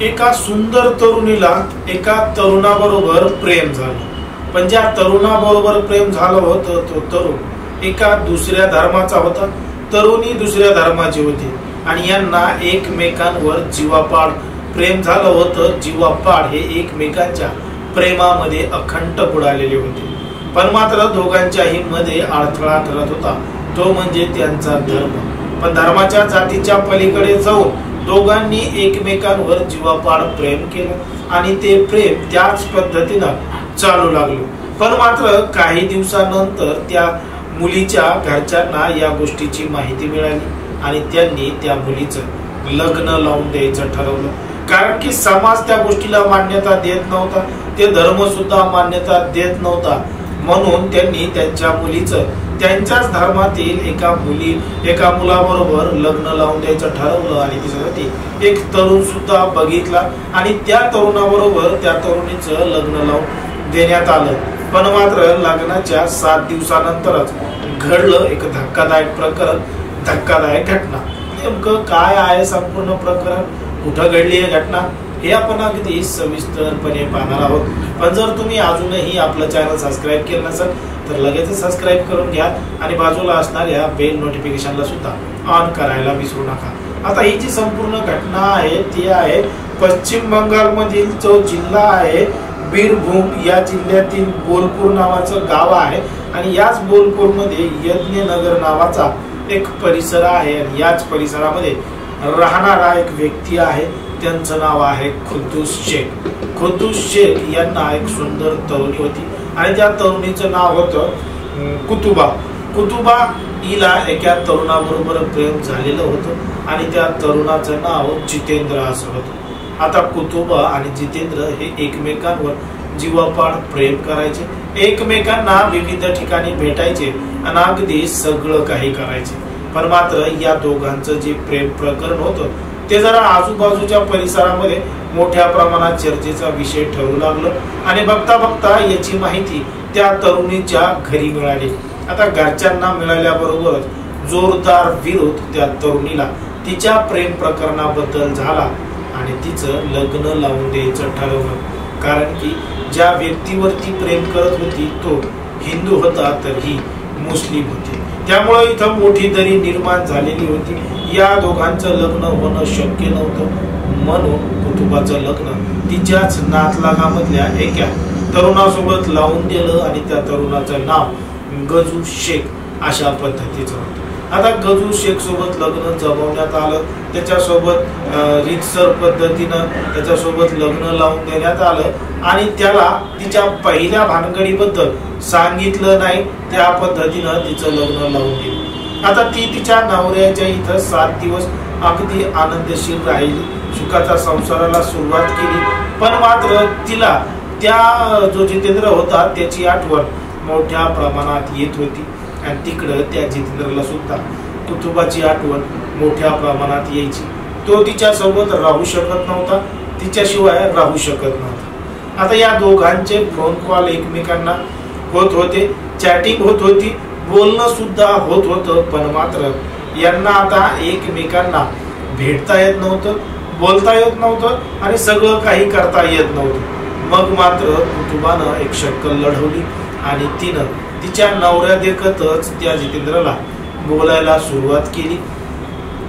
एका सुंदर तरुणीला एका तरुणाबरोबर प्रेम झालं, पण ज्या तरुणाबरोबर प्रेम झालं होतं तो तरुण एका दुसऱ्या धर्माचा होता, तरुणी दुसऱ्या धर्माची होती आणि यांना एकमेकांवर जीवापाड प्रेम झालं होतं. जीवापाड हे एकमेकांच्या प्रेमामध्ये अखंड बुडालेले होते, पण मात्र दोघांच्याही मध्ये अडथळा ठरत होता, तो म्हणजे त्यांचा धर्म. पण धर्माच्या जातीच्या पलीकडे जाऊन दोघांनी एकमेकांवर जीवापाड प्रेम केलं आणि ते प्रेम त्याच पद्धतीनं चालू लागलं. पण मात्र काही दिवसानंतर त्या मुलीच्या घरच्यांना या गोष्टीची माहिती मिळाली आणि त्यांनी त्या मुलीचं लग्न लावून द्यायचं ठरवलं. कारण की समाज त्या गोष्टीला मान्यता देत नव्हता, ते धर्म सुद्धा मान्यता देत नव्हता. म्हणून त्यांनी त्यांच्या मुलीचं त्यांच्याच धर्मातील एका मुलाबरोबर लग्न लावून द्यायचं ठरवलं आणि त्याच्यासाठी एक तरुण सुद्धा बघितला आणि त्या तरुणाबरोबर त्या तरुणीचं लग्न लावून देण्यात आलं. पण मात्र लग्नाच्या 7 दिवसानंतरच घडलं एक धक्कादायक प्रकरण, धक्कादायक घटना. नेमकं काय आहे संपूर्ण प्रकरण, कुठं घडली आहे घटना, हे आपण अगदी सविस्तरपणे पाहणार आहोत. पण जर तुम्ही अजूनही आपलं चॅनल सबस्क्राईब केलं नसेल तर लगेच सबस्क्राईब करून घ्या आणि बाजूला असणाऱ्या बेल नोटिफिकेशनला सुद्धा ऑन करायला विसरू नका. आता ही जी संपूर्ण घटना आहे ती आहे पश्चिम बंगाल मधील जो जिल्हा आहे बीरभूम, या जिल्ह्यातील बोलपूर नावाचं गाव आहे आणि याच बोलपूर मध्ये यज्ञनगर नावाचा एक परिसर आहे आणि याच परिसरामध्ये राहणारा एक व्यक्ती आहे, त्यांचं नाव आहे खुद्दूस शेख. खुद्दूस शेख यांना एक सुंदर तरुणी होती आणि त्या तरुणीचं नाव होतं कुतुबा. कुतुबा हिला एका तरुणाबरोबर प्रेम झालेलं होतं आणि त्या तरुणाचं नाव जितेंद्र असं होतं. आता कुतुबा आणि जितेंद्र हे एकमेकांवर जीवापाड प्रेम करायचे, एकमेकांना विविध ठिकाणी भेटायचे आणि अगदी सगळं काही करायचे. पण मात्र या दोघांचं जे प्रेम प्रकरण होतं ते जरा आजूबाजूच्या परिसरामध्ये मोठ्या प्रमाणात चर्चेचा विषय ठरू लागलं आणि बघता बघता याची माहिती त्या तरुणीच्या घरी मिळाली. आता घरच्यांना मिळाल्याबरोबरच जोरदार विरोध त्या तरुणीला तिच्या प्रेम प्रकरणाबद्दल झाला आणि तिचं लग्न लावून द्यायचं ठरवलं. कारण की ज्या व्यक्तीवरती प्रेम करत होती तो हिंदू होता तर ही मुस्लिम होती, त्यामुळे इथं मोठी दरी निर्माण झालेली होती. या दोघांचं लग्न होणं शक्य नव्हतं, म्हणून कुतुबाचं लग्न तिच्याच नातलागामधल्या एका तरुणासोबत लावून दिलं आणि त्या तरुणाचं नाव गजू शेख अशा पद्धतीचं होतं. आता गजू शेख सोबत लग्न जमवण्यात आलं, त्याच्यासोबत रीतसर पद्धतीनं त्याच्यासोबत लग्न लावून देण्यात आलं आणि त्याला तिच्या पहिल्या भानगडीबद्दल सांगितलं नाही, त्या पद्धतीनं तिचं लग्न लावून दिलं. आता ती तिच्या नवऱ्याच्या इथं 7 दिवस अगदी आनंदशीर राहिली, सुखाच्या संसाराला सुरुवात केली. पण मात्र तिला त्या जो जितेंद्र होता त्याची आठवण मोठ्या प्रमाणात येत होती आणि तिकडं त्या जितेंद्रला सुद्धा कुतुबाची आठवण मोठ्या प्रमाणात यायची. तो तिच्या सोबत राहू शकत नव्हता, तिच्याशिवाय राहू शकत नव्हता. आता या दोघांचे फोन कॉल एकमेकांना होत होते, चॅटिंग होत होती, बोलणं सुद्धा होत होतं. पण मात्र यांना आता एकमेकांना भेटता येत नव्हतं, बोलता येत नव्हतं आणि सगळं काही करता येत नव्हतं. मग मात्र कुतुबानं एक शक्कल लढवली आणि तिनं तिच्या नवऱ्या देखतच त्या जितेंद्रला बोलायला सुरुवात केली.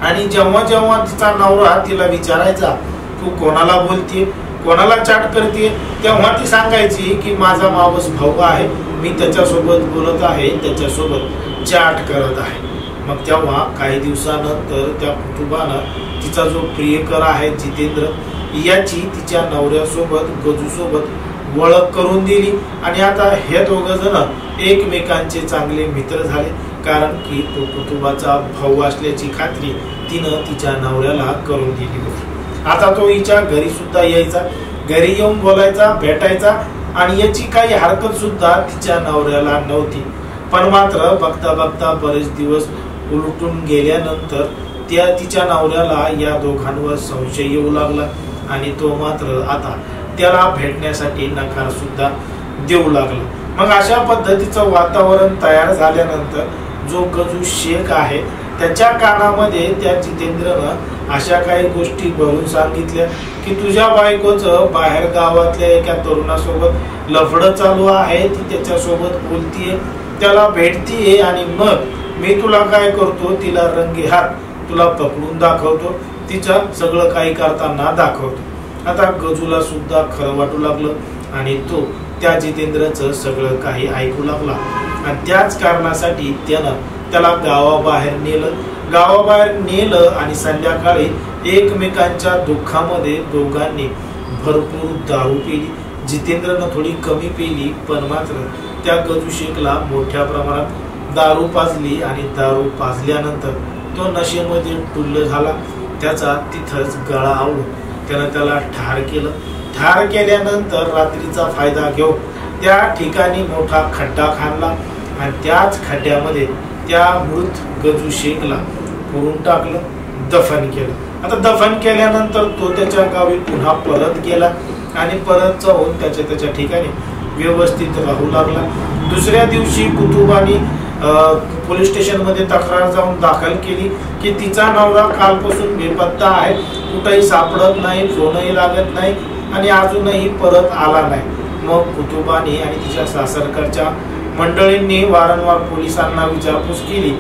आणि जेव्हा जेव्हा तिचा नवरा तिला विचारायचा तू कोणाला बोलते, कोणाला चॅट करते, तेव्हा ती सांगायची की माझा मावस भाऊ आहे, मी त्याच्यासोबत बोलत आहे, त्याच्यासोबत चॅट करत आहे. मग तेव्हा काही दिवसानंतर त्या कुटुंबानं तिचा जो प्रियकर आहे जितेंद्र याची तिच्या नवऱ्यासोबत गजूसोबत ओळख करून दिली आणि आता हे दोघं जण एकमेकांचे चांगले मित्र झाले. कारण की तो कुटुंबाचा भाऊ असल्याची खात्री तिनं तिच्या नवऱ्याला करून दिली होती. आता तो हिच्या घरी सुद्धा यायचा, घरी येऊन बोलायचा, भेटायचा आणि याची काही हरकत सुद्धा तिच्या नवऱ्याला नव्हती. पण मात्र बघता बघता बरेच दिवस उलटून गेल्यानंतर त्या तिच्या नवऱ्याला या दोघांवर संशय येऊ लागला आणि तो मात्र आता त्याला भेटण्यासाठी नकार सुद्धा देऊ लागला. मग अशा पद्धतीचं वातावरण तयार झाल्यानंतर जो गजू शेख आहे त्याच्या कानामध्ये त्या जितेंद्रनं अशा काही गोष्टी भरून सांगितल्या की तुझ्या बायकोचं बाहेर गावातल्या एका तरुणासोबत लफडं चालू आहे, ती त्याच्यासोबत बोलतीये, त्याला भेटतीये आणि मग मी तुला काय करतो, तिला रंगेहात तुला पकडून दाखवतो, तिचं सगळं काही करताना दाखवतो। आता गजूला सुद्धा खरं वाटू लागलं आणि तो त्या जितेंद्रचं सगळं काही ऐकू लागला आणि त्याच कारणासाठी त्याला गावाबाहेर नेलं आणि संध्याकाळी एकमेकांच्या दुःखामध्ये दोघांनी भरपूर दारू पिली। जितेंद्रनं थोडी कमी पिली, पण मात्र त्या गजू शेखला मोठ्या प्रमाणात दारू पाजली आणि दारू पाजल्यानंतर तो नशेमध्ये टुल्ल झाला। त्याचा तिथंच गळा आवळून त्याला ठार केलं। ठार केल्यानंतर रात्रीचा फायदा घेऊन त्या ठिकाणी मोठा खड्डा खाणला आणि त्याच खड्ड्यामध्ये त्या मृत गजू शेखला पुरून टाकलं, दफन केलं। आता दफन केल्यानंतर तो त्याच्या गावी पुन्हा परत गेला आणि परत जाऊन त्याच्या ठिकाणी व्यवस्थित राहू लागला। दुसऱ्या दिवशी कुतुबानी पोलीस स्टेशन मध्ये तक्रार जाऊन दाखल केली की तिचा नवरा कालपासून बेपत्ता आहे, कुठेही सापडत नाही, फोनही लागत नाही आणि अजूनही परत आला नाही। मग कुतुबानी आणि तिच्या सासरकडच्या मंडळींनी वारंवार पोलिसांना विचारपूस केली,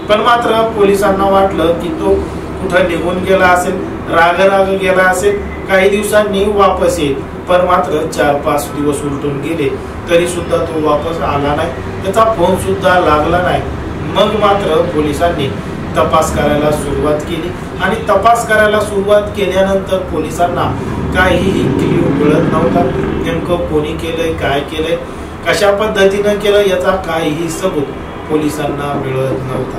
पण मात्र पोलिसांना वाटलं की तो कुठं निघून गेला असेल, राग गेला असेल, काही दिवसांनी वापस येईल। पण मात्र 4-5 दिवस उलटून गेले तरी सुद्धा तो वापस आला नाही, त्याचा फोन सुद्धा लागला नाही। मग मात्र पोलिसांनी तपास करायला सुरुवात केली आणि तपास करायला सुरुवात केल्यानंतर पोलिसांना काहीही क्ल्यू मिळत नव्हता। नेमकं कोणी केलंय, काय केलंय, कशा पद्धतीनं केलं याचा काहीही सबूत पोलिसांना मिळत नव्हता।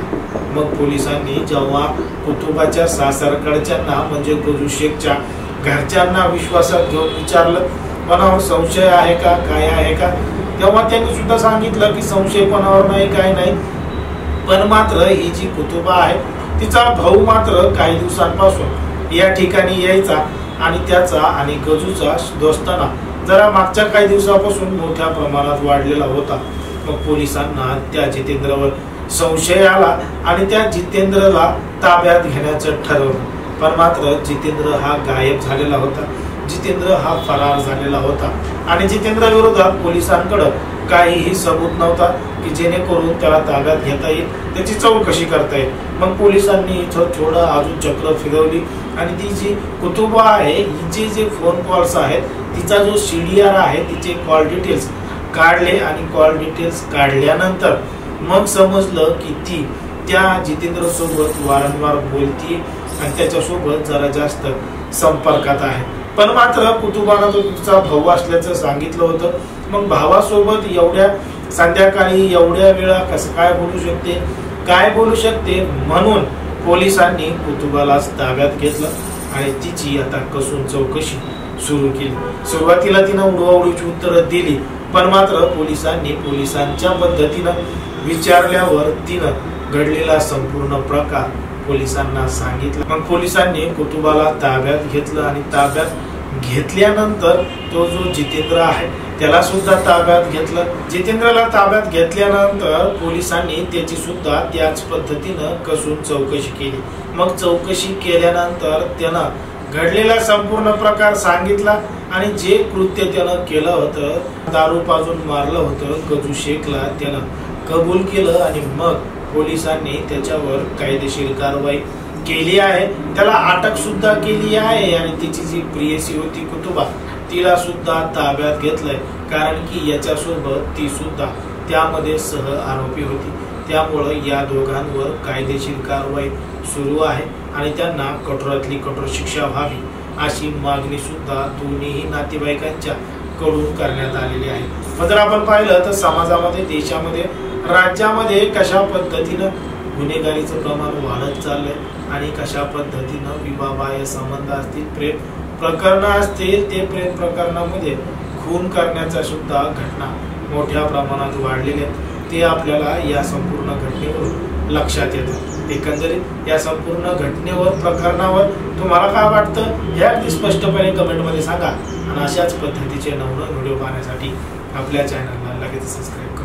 मग पोलिसांनी जेव्हा कुतुबाच्या सासरकडच्यांना म्हणजे गजू शेखच्या घरच्यांना विश्वासात घेऊन विचारलं कोणावर संशय आहे का, काय आहे का, तेव्हा त्यांनी सुद्धा सांगितलं की संशय कोणावर नाही, काय नाही। पण मात्र ही जी कुतुबा आहे तिचा भाऊ मात्र काही दिवसांपासून या ठिकाणी यायचा आणि त्याचा आणि गजूचा दोस्ताना जरा मागच्या काही दिवसापासून मोठ्या प्रमाणात वाढलेला होता। मग पोलिसांना त्या जितेंद्रवर संशय आला आणि त्या जितेंद्रला ताब्यात घेण्याचं ठरवलं। पण मात्र जितेंद्र हा गायब झालेला होता, जितेंद्र हा फरार झालेला होता आणि जितेंद्र विरोधात पोलिसांकडे काहीही सबूत नव्हता की जेणेकरून त्याला ताब्यात घेता येईल, त्याची चौकशी करता येईल। मग पोलिसांनी इथं थोडं अजून चक्र फिरवली आणि ती जी कुतुबा आहे हिचे जे फोन कॉल्स आहेत, तिचा जो CDR आहे, तिचे कॉल डिटेल्स काढले आणि कॉल डिटेल्स काढल्यानंतर मग समजलं की ती त्या जितेंद्र सोबत वारंवार बोलती आणि त्याच्यासोबत जरा जास्त संपर्कात आहे। पण मात्र कुतुबानं तो तिचा भाऊ असल्याचं सांगितलं होतं। मग भावासोबत एवढ्या संध्याकाळी एवढ्या वेळा कसं काय बोलू शकते म्हणून पोलिसांनी कुतुबाला ताब्यात घेतलं आणि तिची आता कसून चौकशी सुरू केली। सुरुवातीला तिनं उडवाउडीची उत्तरं दिली, पण मात्र पोलिसांनी पोलिसांच्या पद्धतीनं विचारल्यावर तिनं घडलेला संपूर्ण प्रकार पोलिसांना सांगितलं। मग पोलिसांनी कुतुबाला ताब्यात घेतलं आणि ताब्यात घेतल्यानंतर तो जो जितेंद्र आहे त्याला सुद्धा ताब्यात घेतलं। जितेंद्रला ताब्यात घेतल्यानंतर पोलिसांनी त्याची सुद्धा त्याच पद्धतीनं कसून चौकशी केली। मग चौकशी केल्यानंतर त्यानं घडलेला संपूर्ण प्रकार सांगितला आणि जे कृत्य त्यानं केलं होतं, दारू पाजून मारलं होतं गजू शेखला, त्यानं कबूल केलं आणि मग पोलिसांनी त्याच्यावर कायदेशीर कारवाई केली आहे, त्याला अटक सुद्धा केली आहे आणि तिची जी प्रियसी होती कुतुबा तिला सुद्धा ताब्यात घेतलंय, कारण की याच्यासोबत ती सुद्धा त्यामध्ये सह आरोपी होती। त्यामुळे या दोघांवर कायदेशीर कारवाई सुरू आहे आणि त्यांना कठोरातली कठोर शिक्षा व्हावी अशी मागणी सुद्धा दोन्ही नातेवाईकांच्या कडून करण्यात आलेली आहे। मग जर आपण पाहिलं तर समाजामध्ये, देशामध्ये, राज्यामध्ये कशा पद्धतीनं गुन्हेगारीचं प्रमाण वाढत चाललंय आणि कशा पद्धतीनं विवाहबाह्य संबंध असतील, प्रेम प्रकरण असतील, ते प्रेम प्रकरणामध्ये खून करण्याच्या सुद्धा घटना मोठ्या प्रमाणात वाढलेल्या आहेत, ते आपल्याला या संपूर्ण घटनेवरून लक्षात येतं। एकंदरीत या संपूर्ण घटनेवर, प्रकरणावर तुम्हाला काय वाटतं हे अगदी स्पष्टपणे कमेंटमध्ये सांगा आणि अशाच पद्धतीचे नवनवीन व्हिडिओ पाहण्यासाठी आपल्या चॅनलला लगेच सबस्क्राईब